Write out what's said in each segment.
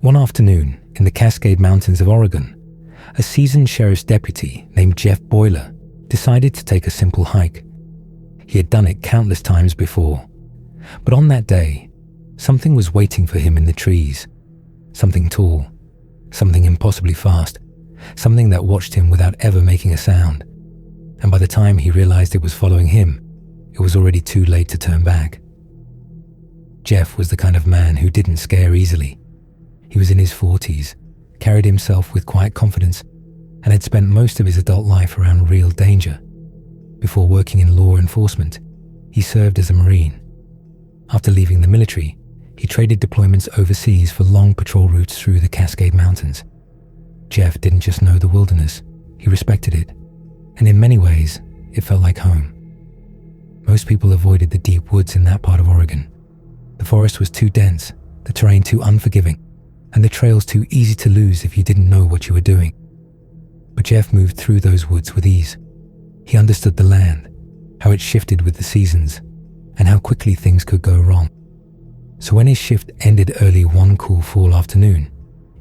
One afternoon, in the Cascade Mountains of Oregon, a seasoned sheriff's deputy named Jeff Boiler decided to take a simple hike. He had done it countless times before, but on that day, something was waiting for him in the trees. Something tall, something impossibly fast, something that watched him without ever making a sound. And by the time he realized it was following him, it was already too late to turn back. Jeff was the kind of man who didn't scare easily. He was in his 40s, carried himself with quiet confidence, and had spent most of his adult life around real danger. Before working in law enforcement, he served as a Marine. After leaving the military, he traded deployments overseas for long patrol routes through the Cascade Mountains. Jeff didn't just know the wilderness, he respected it, and in many ways, it felt like home. Most people avoided the deep woods in that part of Oregon. The forest was too dense, the terrain too unforgiving, and the trails too easy to lose if you didn't know what you were doing. But Jeff moved through those woods with ease. He understood the land, how it shifted with the seasons, and how quickly things could go wrong. So when his shift ended early one cool fall afternoon,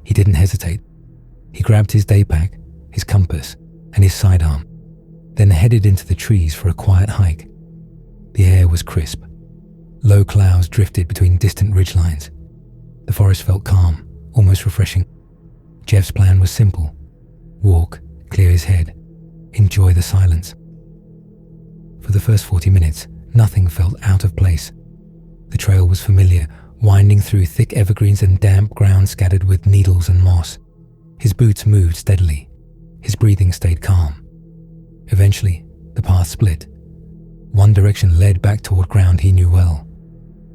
he didn't hesitate. He grabbed his day pack, his compass, and his sidearm, then headed into the trees for a quiet hike. The air was crisp. Low clouds drifted between distant ridgelines. The forest felt calm, almost refreshing. Jeff's plan was simple. Walk, clear his head, enjoy the silence. For the first 40 minutes, nothing felt out of place. The trail was familiar, winding through thick evergreens and damp ground scattered with needles and moss. His boots moved steadily. His breathing stayed calm. Eventually, the path split. One direction led back toward ground he knew well.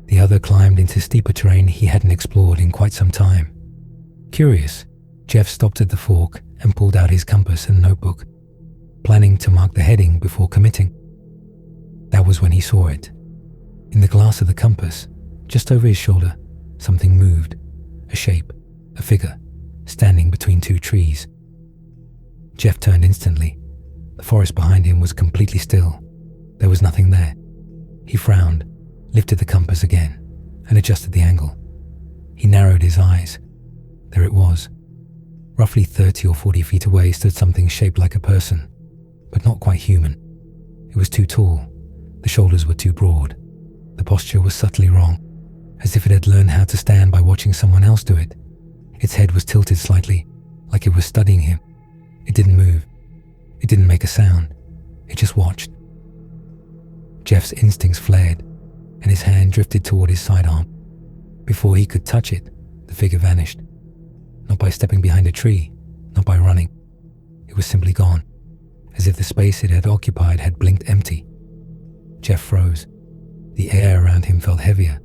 The other climbed into steeper terrain he hadn't explored in quite some time. Curious, Jeff stopped at the fork and pulled out his compass and notebook, planning to mark the heading before committing. That was when he saw it. In the glass of the compass, just over his shoulder, something moved. A shape, a figure, standing between two trees. Jeff turned instantly. The forest behind him was completely still. There was nothing there. He frowned, lifted the compass again, and adjusted the angle. He narrowed his eyes. There it was. Roughly 30 or 40 feet away stood something shaped like a person, but not quite human. It was too tall. The shoulders were too broad. The posture was subtly wrong, as if it had learned how to stand by watching someone else do it. Its head was tilted slightly, like it was studying him. It didn't move. It didn't make a sound. It just watched. Jeff's instincts flared, and his hand drifted toward his sidearm. Before he could touch it, the figure vanished. Not by stepping behind a tree, not by running. It was simply gone, as if the space it had occupied had blinked empty. Jeff froze. The air around him felt heavier.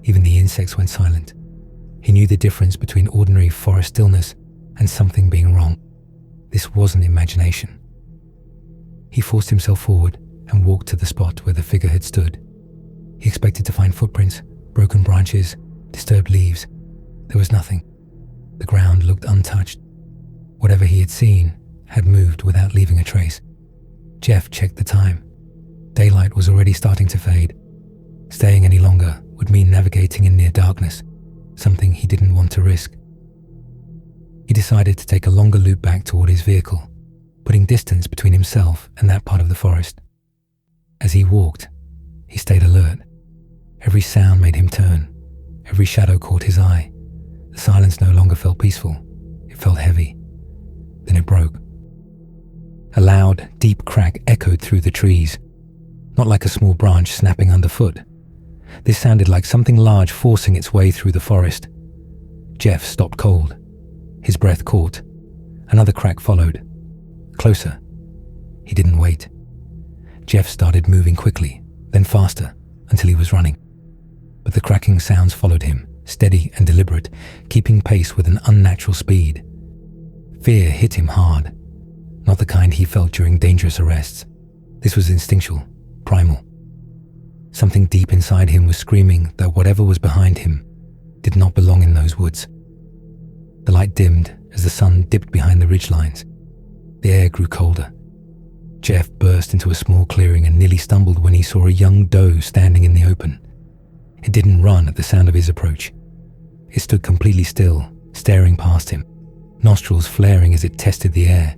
Even the insects went silent. He knew the difference between ordinary forest stillness and something being wrong. This wasn't imagination. He forced himself forward and walked to the spot where the figure had stood. He expected to find footprints, broken branches, disturbed leaves. There was nothing. The ground looked untouched. Whatever he had seen had moved without leaving a trace. Jeff checked the time. Daylight was already starting to fade. Staying any longer would mean navigating in near darkness, something he didn't want to risk. He decided to take a longer loop back toward his vehicle, putting distance between himself and that part of the forest. As he walked, he stayed alert. Every sound made him turn. Every shadow caught his eye. The silence no longer felt peaceful. It felt heavy. Then it broke. A loud, deep crack echoed through the trees, not like a small branch snapping underfoot. This sounded like something large forcing its way through the forest. Jeff stopped cold. His breath caught. Another crack followed. Closer. He didn't wait. Jeff started moving quickly, then faster, until he was running. But the cracking sounds followed him, steady and deliberate, keeping pace with an unnatural speed. Fear hit him hard. Not the kind he felt during dangerous arrests. This was instinctual, primal. Something deep inside him was screaming that whatever was behind him did not belong in those woods. The light dimmed as the sun dipped behind the ridgelines. The air grew colder. Jeff burst into a small clearing and nearly stumbled when he saw a young doe standing in the open. It didn't run at the sound of his approach. It stood completely still, staring past him, nostrils flaring as it tested the air.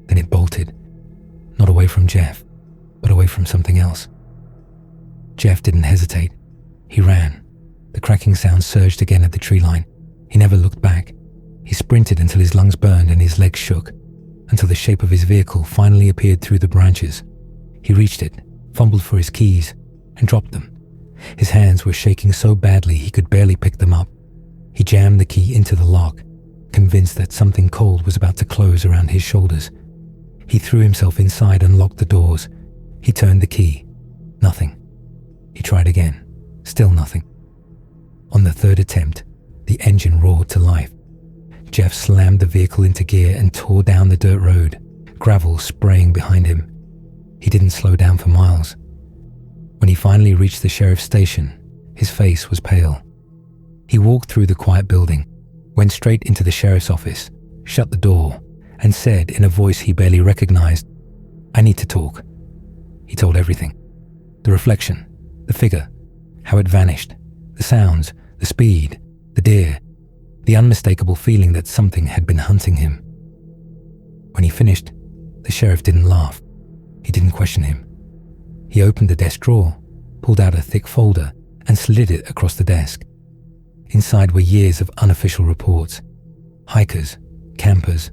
Then it bolted, not away from Jeff, but away from something else. Jeff didn't hesitate. He ran. The cracking sound surged again at the tree line. He never looked back. He sprinted until his lungs burned and his legs shook, until the shape of his vehicle finally appeared through the branches. He reached it, fumbled for his keys, and dropped them. His hands were shaking so badly he could barely pick them up. He jammed the key into the lock, convinced that something cold was about to close around his shoulders. He threw himself inside and locked the doors. He turned the key. Nothing. He tried again. Still nothing. On the third attempt, the engine roared to life. Jeff slammed the vehicle into gear and tore down the dirt road, gravel spraying behind him. He didn't slow down for miles. When he finally reached the sheriff's station, his face was pale. He walked through the quiet building, went straight into the sheriff's office, shut the door, and said in a voice he barely recognized, "I need to talk." He told everything. The reflection, the figure, how it vanished, the sounds, the speed, the deer, the unmistakable feeling that something had been hunting him. When he finished, the sheriff didn't laugh. He didn't question him. He opened the desk drawer, pulled out a thick folder, and slid it across the desk. Inside were years of unofficial reports. Hikers, campers,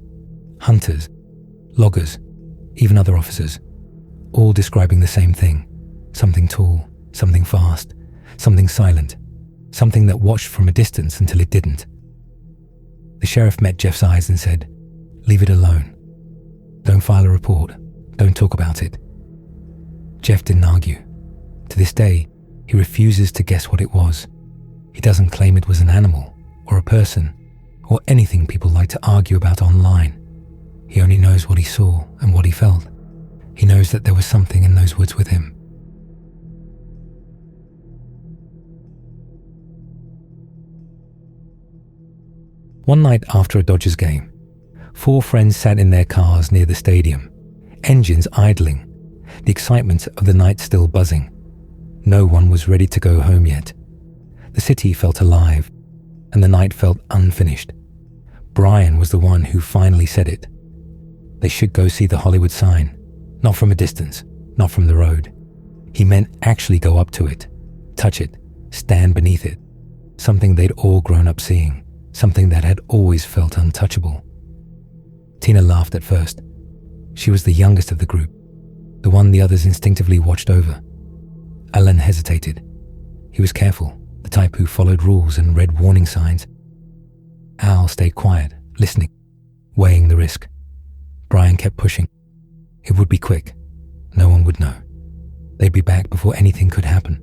hunters, loggers, even other officers, all describing the same thing. Something tall, something fast, something silent, something that watched from a distance until it didn't. The sheriff met Jeff's eyes and said, "Leave it alone. Don't file a report. Don't talk about it." Jeff didn't argue. To this day, he refuses to guess what it was. He doesn't claim it was an animal, or a person, or anything people like to argue about online. He only knows what he saw and what he felt. He knows that there was something in those woods with him. One night after a Dodgers game, 4 friends sat in their cars near the stadium, engines idling, the excitement of the night still buzzing. No one was ready to go home yet. The city felt alive, and the night felt unfinished. Brian was the one who finally said it. They should go see the Hollywood sign, not from a distance, not from the road. He meant actually go up to it, touch it, stand beneath it, something they'd all grown up seeing, something that had always felt untouchable. Tina laughed at first. She was the youngest of the group, the one the others instinctively watched over. Alan hesitated. He was careful, the type who followed rules and read warning signs. Al stayed quiet, listening, weighing the risk. Brian kept pushing. It would be quick. No one would know. They'd be back before anything could happen.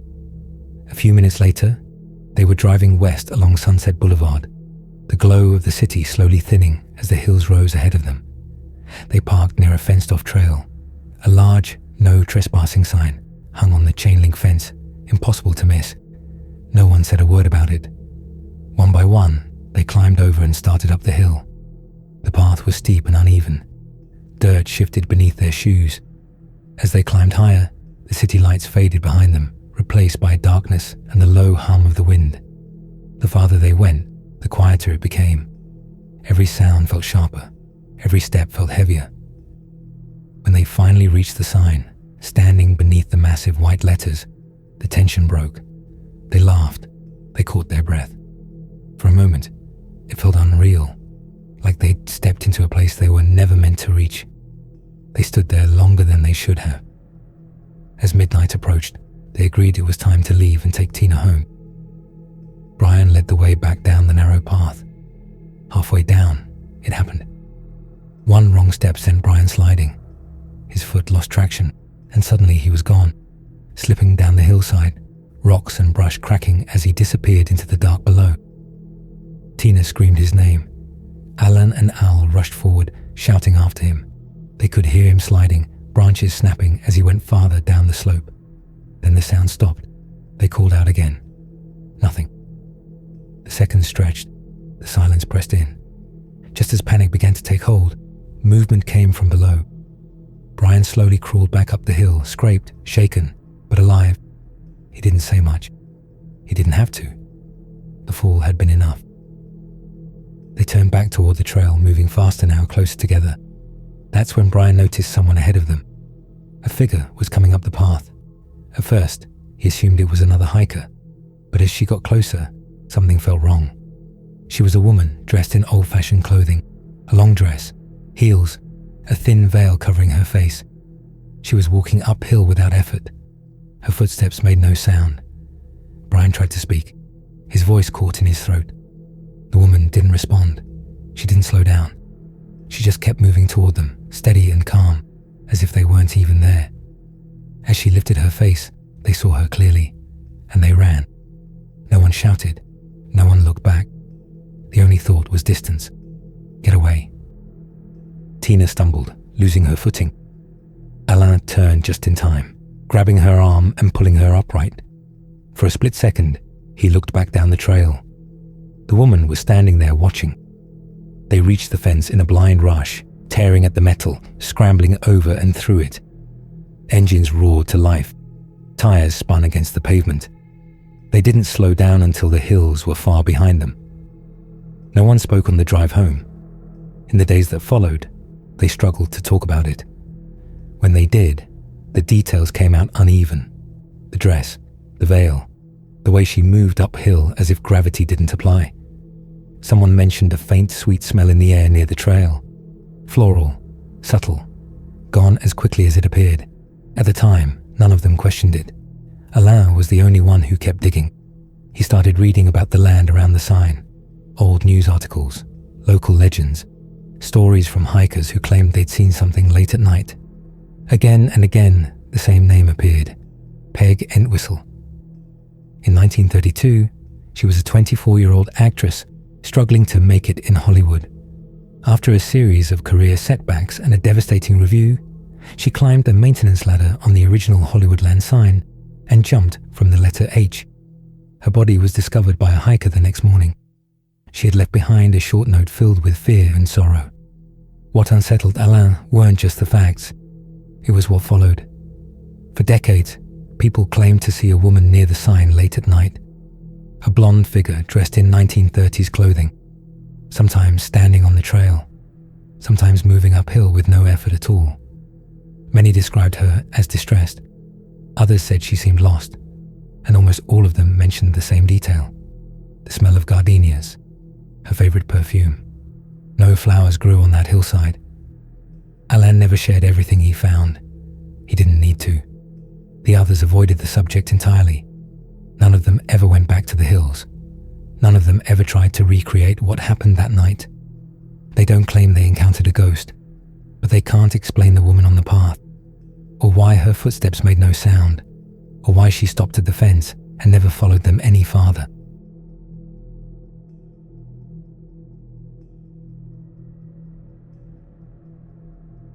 A few minutes later, they were driving west along Sunset Boulevard, the glow of the city slowly thinning as the hills rose ahead of them. They parked near a fenced-off trail. A large, no trespassing sign hung on the chain-link fence, impossible to miss. No one said a word about it. One by one, they climbed over and started up the hill. The path was steep and uneven. Dirt shifted beneath their shoes. As they climbed higher, the city lights faded behind them, replaced by darkness and the low hum of the wind. The farther they went, the quieter it became. Every sound felt sharper. Every step felt heavier. When they finally reached the sign, standing beneath the massive white letters, the tension broke. They laughed. They caught their breath. For a moment, it felt unreal, like they'd stepped into a place they were never meant to reach. They stood there longer than they should have. As midnight approached, they agreed it was time to leave and take Tina home. Brian led the way back down the narrow path. Halfway down, it happened. One wrong step sent Brian sliding. His foot lost traction, and suddenly he was gone, slipping down the hillside, rocks and brush cracking as he disappeared into the dark below. Tina screamed his name. Alan and Al rushed forward, shouting after him. They could hear him sliding, branches snapping as he went farther down the slope. Then the sound stopped. They called out again. Nothing. The seconds stretched. The silence pressed in. Just as panic began to take hold, movement came from below. Brian slowly crawled back up the hill, scraped, shaken, but alive. He didn't say much. He didn't have to. The fall had been enough. They turned back toward the trail, moving faster now, closer together. That's when Brian noticed someone ahead of them. A figure was coming up the path. At first, he assumed it was another hiker, but as she got closer, something felt wrong. She was a woman dressed in old-fashioned clothing, a long dress, heels, a thin veil covering her face. She was walking uphill without effort. Her footsteps made no sound. Brian tried to speak. His voice caught in his throat. The woman didn't respond. She didn't slow down. She just kept moving toward them, steady and calm, as if they weren't even there. As she lifted her face, they saw her clearly, and they ran. No one shouted. No one looked back. The only thought was distance. Get away. Tina stumbled, losing her footing. Alain turned just in time, grabbing her arm and pulling her upright. For a split second, he looked back down the trail. The woman was standing there watching. They reached the fence in a blind rush, tearing at the metal, scrambling over and through it. Engines roared to life. Tires spun against the pavement. They didn't slow down until the hills were far behind them. No one spoke on the drive home. In the days that followed, they struggled to talk about it. When they did, the details came out uneven. The dress, the veil, the way she moved uphill as if gravity didn't apply. Someone mentioned a faint, sweet smell in the air near the trail. Floral, subtle, gone as quickly as it appeared. At the time, none of them questioned it. Alain was the only one who kept digging. He started reading about the land around the sign, old news articles, local legends, stories from hikers who claimed they'd seen something late at night. Again and again, the same name appeared, Peg Entwistle. In 1932, she was a 24-year-old actress struggling to make it in Hollywood. After a series of career setbacks and a devastating review, she climbed the maintenance ladder on the original Hollywoodland sign and jumped from the letter H. Her body was discovered by a hiker the next morning. She had left behind a short note filled with fear and sorrow. What unsettled Alain weren't just the facts. It was what followed. For decades, people claimed to see a woman near the sign late at night. A blonde figure dressed in 1930s clothing, sometimes standing on the trail, sometimes moving uphill with no effort at all. Many described her as distressed. Others said she seemed lost, and almost all of them mentioned the same detail: the smell of gardenias, her favorite perfume. No flowers grew on that hillside. Alain never shared everything he found. He didn't need to. The others avoided the subject entirely. None of them ever went back to the hills. None of them ever tried to recreate what happened that night. They don't claim they encountered a ghost, but they can't explain the woman on the path, or why her footsteps made no sound, or why she stopped at the fence and never followed them any farther.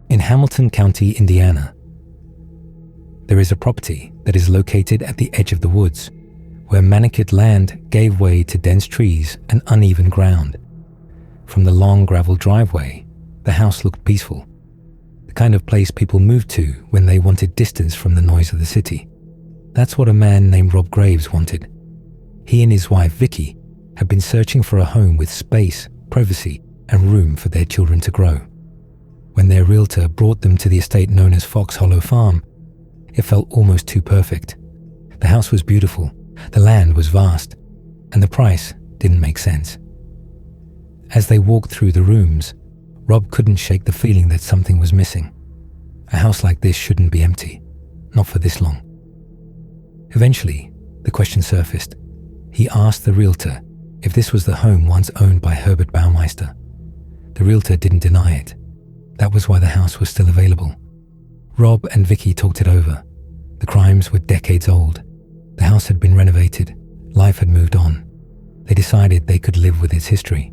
In Hamilton County, Indiana, there is a property that is located at the edge of the woods, where manicured land gave way to dense trees and uneven ground. From the long gravel driveway, the house looked peaceful, the kind of place people moved to when they wanted distance from the noise of the city. That's what a man named Rob Graves wanted. He and his wife Vicky had been searching for a home with space, privacy, and room for their children to grow. When their realtor brought them to the estate known as Fox Hollow Farm, it felt almost too perfect. The house was beautiful, the land was vast, and the price didn't make sense. As they walked through the rooms, Rob couldn't shake the feeling that something was missing. A house like this shouldn't be empty, not for this long. Eventually, the question surfaced. He asked the realtor if this was the home once owned by Herbert Baumeister. The realtor didn't deny it. That was why the house was still available. Rob and Vicky talked it over. The crimes were decades old. The house had been renovated. Life had moved on. They decided they could live with its history.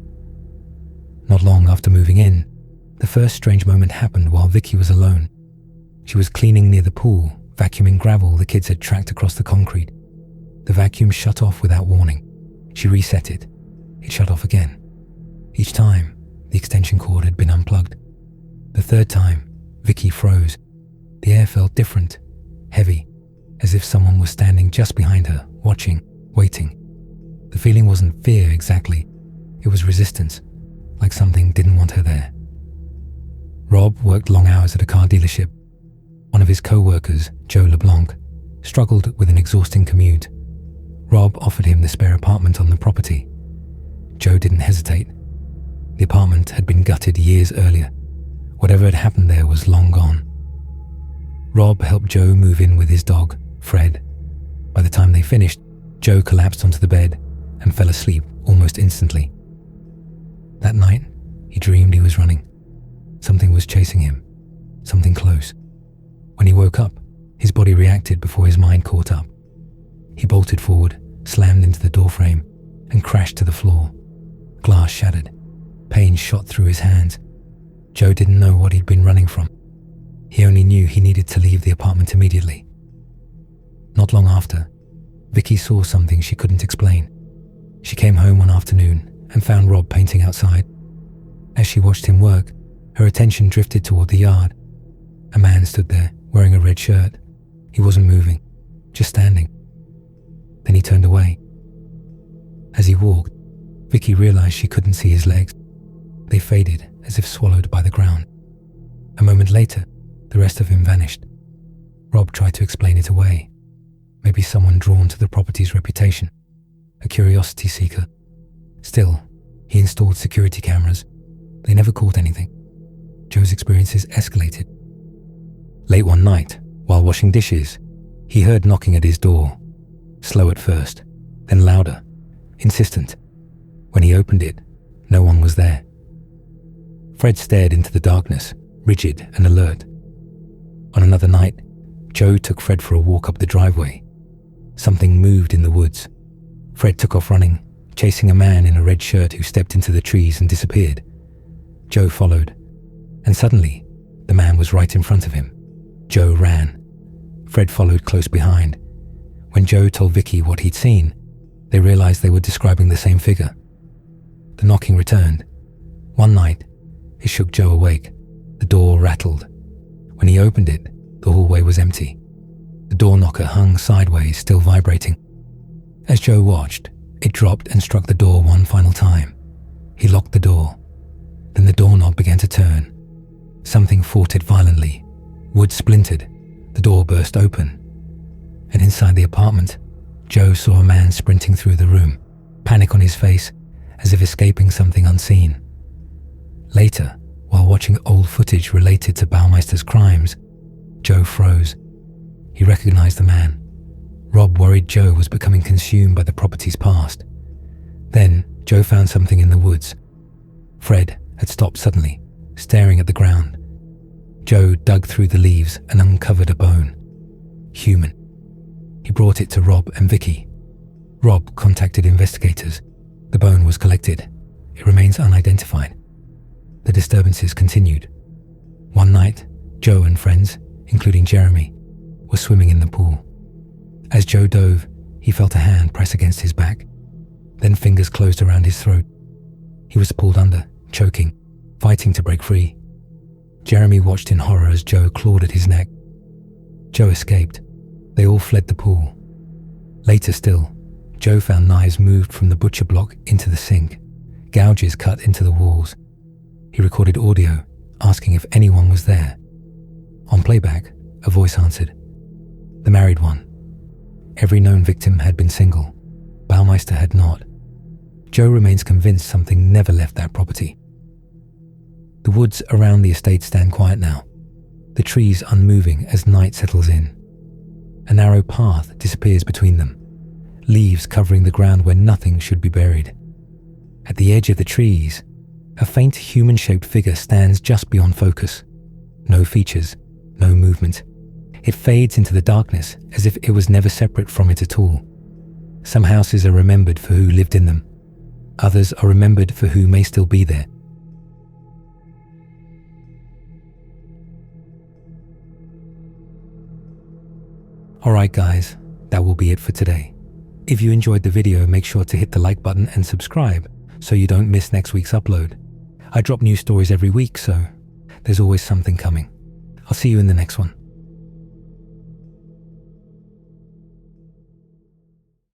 Not long after moving in, the first strange moment happened while Vicky was alone. She was cleaning near the pool, vacuuming gravel the kids had tracked across the concrete. The vacuum shut off without warning. She reset it. It shut off again. Each time, the extension cord had been unplugged. The third time, Vicky froze. The air felt different, heavy, as if someone was standing just behind her, watching, waiting. The feeling wasn't fear exactly. It was resistance. like something didn't want her there. Rob worked long hours at a car dealership. One of his co-workers, Joe LeBlanc, struggled with an exhausting commute. Rob offered him the spare apartment on the property. Joe didn't hesitate. The apartment had been gutted years earlier. Whatever had happened there was long gone. Rob helped Joe move in with his dog, Fred. By the time they finished, Joe collapsed onto the bed and fell asleep almost instantly. That night, he dreamed he was running. Something was chasing him, something close. When he woke up, his body reacted before his mind caught up. He bolted forward, slammed into the doorframe, and crashed to the floor. Glass shattered. Pain shot through his hands. Joe didn't know what he'd been running from. He only knew he needed to leave the apartment immediately. Not long after, Vicky saw something she couldn't explain. She came home one afternoon and found Rob painting outside. As she watched him work, her attention drifted toward the yard. A man stood there, wearing a red shirt. He wasn't moving, just standing. Then he turned away. As he walked, Vicky realized she couldn't see his legs. They faded as if swallowed by the ground. A moment later, the rest of him vanished. Rob tried to explain it away. Maybe someone drawn to the property's reputation, a curiosity seeker. Still, he installed security cameras. They never caught anything. Joe's experiences escalated. Late one night, while washing dishes, he heard knocking at his door. Slow at first, then louder, insistent. When he opened it, no one was there. Fred stared into the darkness, rigid and alert. On another night, Joe took Fred for a walk up the driveway. Something moved in the woods. Fred took off running, chasing a man in a red shirt who stepped into the trees and disappeared. Joe followed, and suddenly, the man was right in front of him. Joe ran. Fred followed close behind. When Joe told Vicky what he'd seen, they realized they were describing the same figure. The knocking returned. One night, it shook Joe awake. The door rattled. When he opened it, the hallway was empty. The door knocker hung sideways, still vibrating. As Joe watched, it dropped and struck the door one final time. He locked the door. Then the doorknob began to turn. Something fought it violently. Wood splintered. The door burst open. And inside the apartment, Joe saw a man sprinting through the room, panic on his face, as if escaping something unseen. Later, while watching old footage related to Baumeister's crimes, Joe froze. He recognized the man. Rob worried Joe was becoming consumed by the property's past. Then, Joe found something in the woods. Fred had stopped suddenly, staring at the ground. Joe dug through the leaves and uncovered a bone. Human. He brought it to Rob and Vicky. Rob contacted investigators. The bone was collected. It remains unidentified. The disturbances continued. One night, Joe and friends, including Jeremy, were swimming in the pool. As Joe dove, he felt a hand press against his back. Then fingers closed around his throat. He was pulled under, choking, fighting to break free. Jeremy watched in horror as Joe clawed at his neck. Joe escaped. They all fled the pool. Later still, Joe found knives moved from the butcher block into the sink, gouges cut into the walls. He recorded audio, asking if anyone was there. On playback, a voice answered. The married one. Every known victim had been single. Baumeister had not. Joe remains convinced something never left that property. The woods around the estate stand quiet now, the trees unmoving as night settles in. A narrow path disappears between them, leaves covering the ground where nothing should be buried. At the edge of the trees, a faint human-shaped figure stands just beyond focus. No features, no movement. It fades into the darkness as if it was never separate from it at all. Some houses are remembered for who lived in them. Others are remembered for who may still be there. Alright guys, that will be it for today. If you enjoyed the video, make sure to hit the like button and subscribe so you don't miss next week's upload. I drop new stories every week, so there's always something coming. I'll see you in the next one.